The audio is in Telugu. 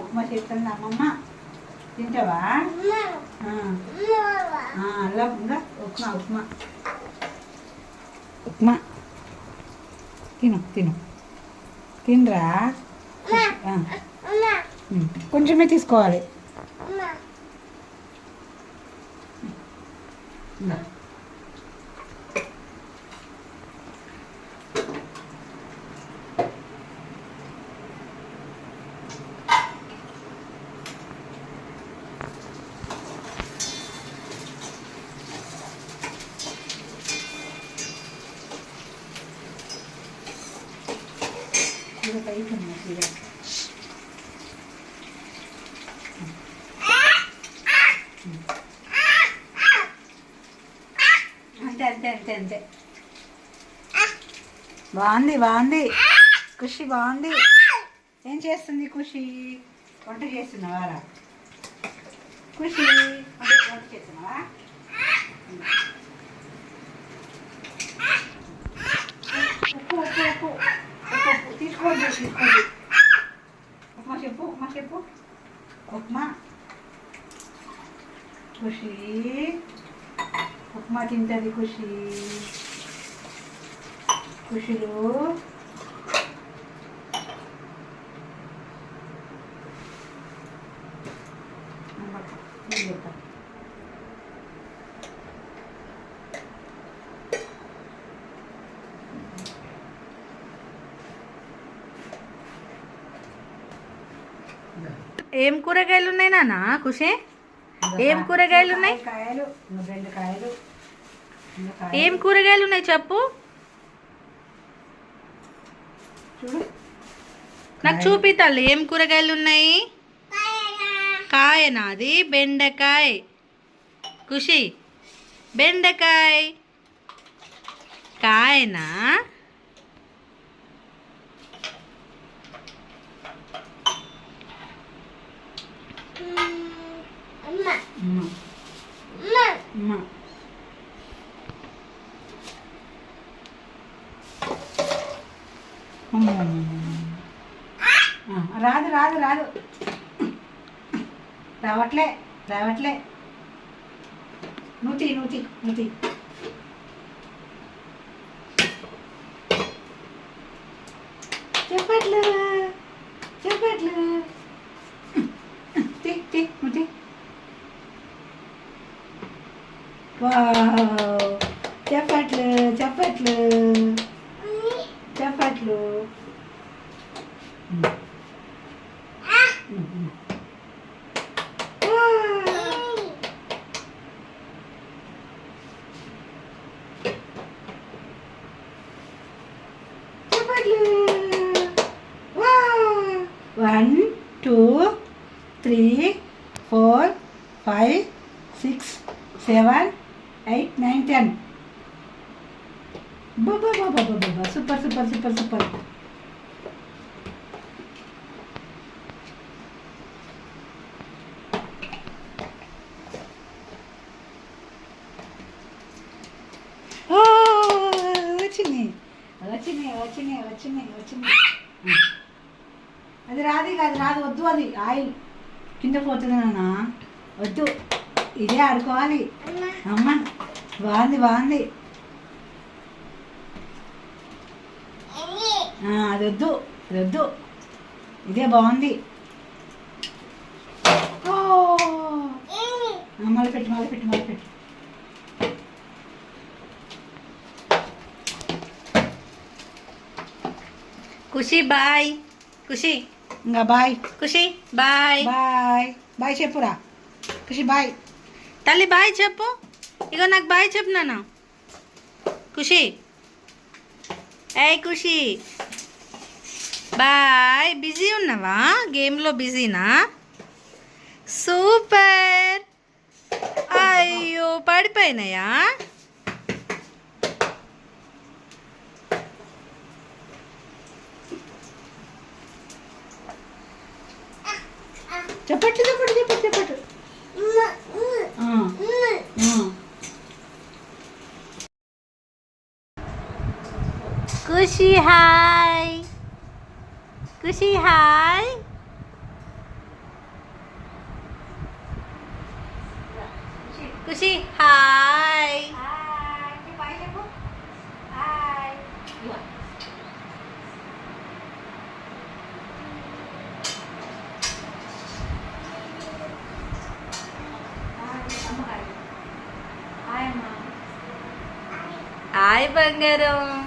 ఉప్మా చేస్తాను అమ్మమ్మ. తింటావా? అలా ఉందా ఉప్మా ఉప్మా ఉప్మా తిను తిను తినరా. కొంచెమే తీసుకోవాలి. అంతే అంతే అంతే అంతే. బాగుంది బాగుంది ఖుషి బాగుంది. ఏం చేస్తుంది ఖుషి? వంట చేస్తున్నావారా ఖుషి? వంట చేస్తున్నావా? ఉప్పు ఉప్పు ఉప్పు ఉప్పు తీసుకోండి తీసుకోండి. ఉప్మా చెప్పు ఉప్మా చెప్పు ఉప్మా. ఖుషి ఉప్మా తింటుంది ఖుషి. ఖుషిలు ఏం కూరగాయలు ఉన్నాయి నాన్న ఖుషి? ఏం కూరగాయలు ఉన్నాయి? కాయలు 2 కాయలు. ఏం కూరగాయలు ఉన్నాయి చెప్పు. చూడు నాకు చూపి తల్లి. ఏం కూరగాయలు ఉన్నాయి? కాయనా? అది బెండకాయ ఖుషి. బెండకాయ కాయనా? రాదు రాదు రాదు రావట్లే రావట్లే. నూతి నూతి నూతి. చెప్పట్లు చెప్పట్లు తి తి నూతి. Wow చెప్పట్లు చెప్పట్లు చెప్పట్లు. One, 2, 3, 4, 5, 6, 7, 8, 9, 10. Baba baba baba super super super super. వచ్చినాయి వచ్చినాయి వచ్చినాయి వచ్చినాయి వచ్చినాయి. అది రాదు కాదు రాదు వద్దు. అది ఆయిల్ కింద పోతుంది నాన్న వద్దు. ఇదే ఆడుకోవాలి అమ్మ. బాగుంది బాగుంది. అది వద్దు అది వద్దు. ఇదే బాగుంది. మళ్ళీ పెట్టు మళ్ళీ పెట్టు మళ్ళీ పెట్టు. ఖుషి బాయ్. ఖుషి ఇంకా బాయ్. ఖుషి బాయ్. బాయ్ బాయ్ చెప్పురా ఖుషి. బాయ్ తల్లి బాయ్ చెప్పు. ఇగో నాకు బాయ్ చెప్పు నాన్న. ఖుషి ఏ ఖుషి బాయ్. బిజీ ఉన్నావా? గేమ్లో బిజీనా? సూపర్. అయ్యో పడిపోయినాయా? చెప్పట్టు చెప్పట్టు చెప్పట్టు చెప్పట్టు. ఖుషి హాయ్. ఖుషి హాయ్. ఖుషి హాయ్. బాయ్ చెప్పు. హాయ్. హాయ్ అమ్మా. హాయ్ బంగారం.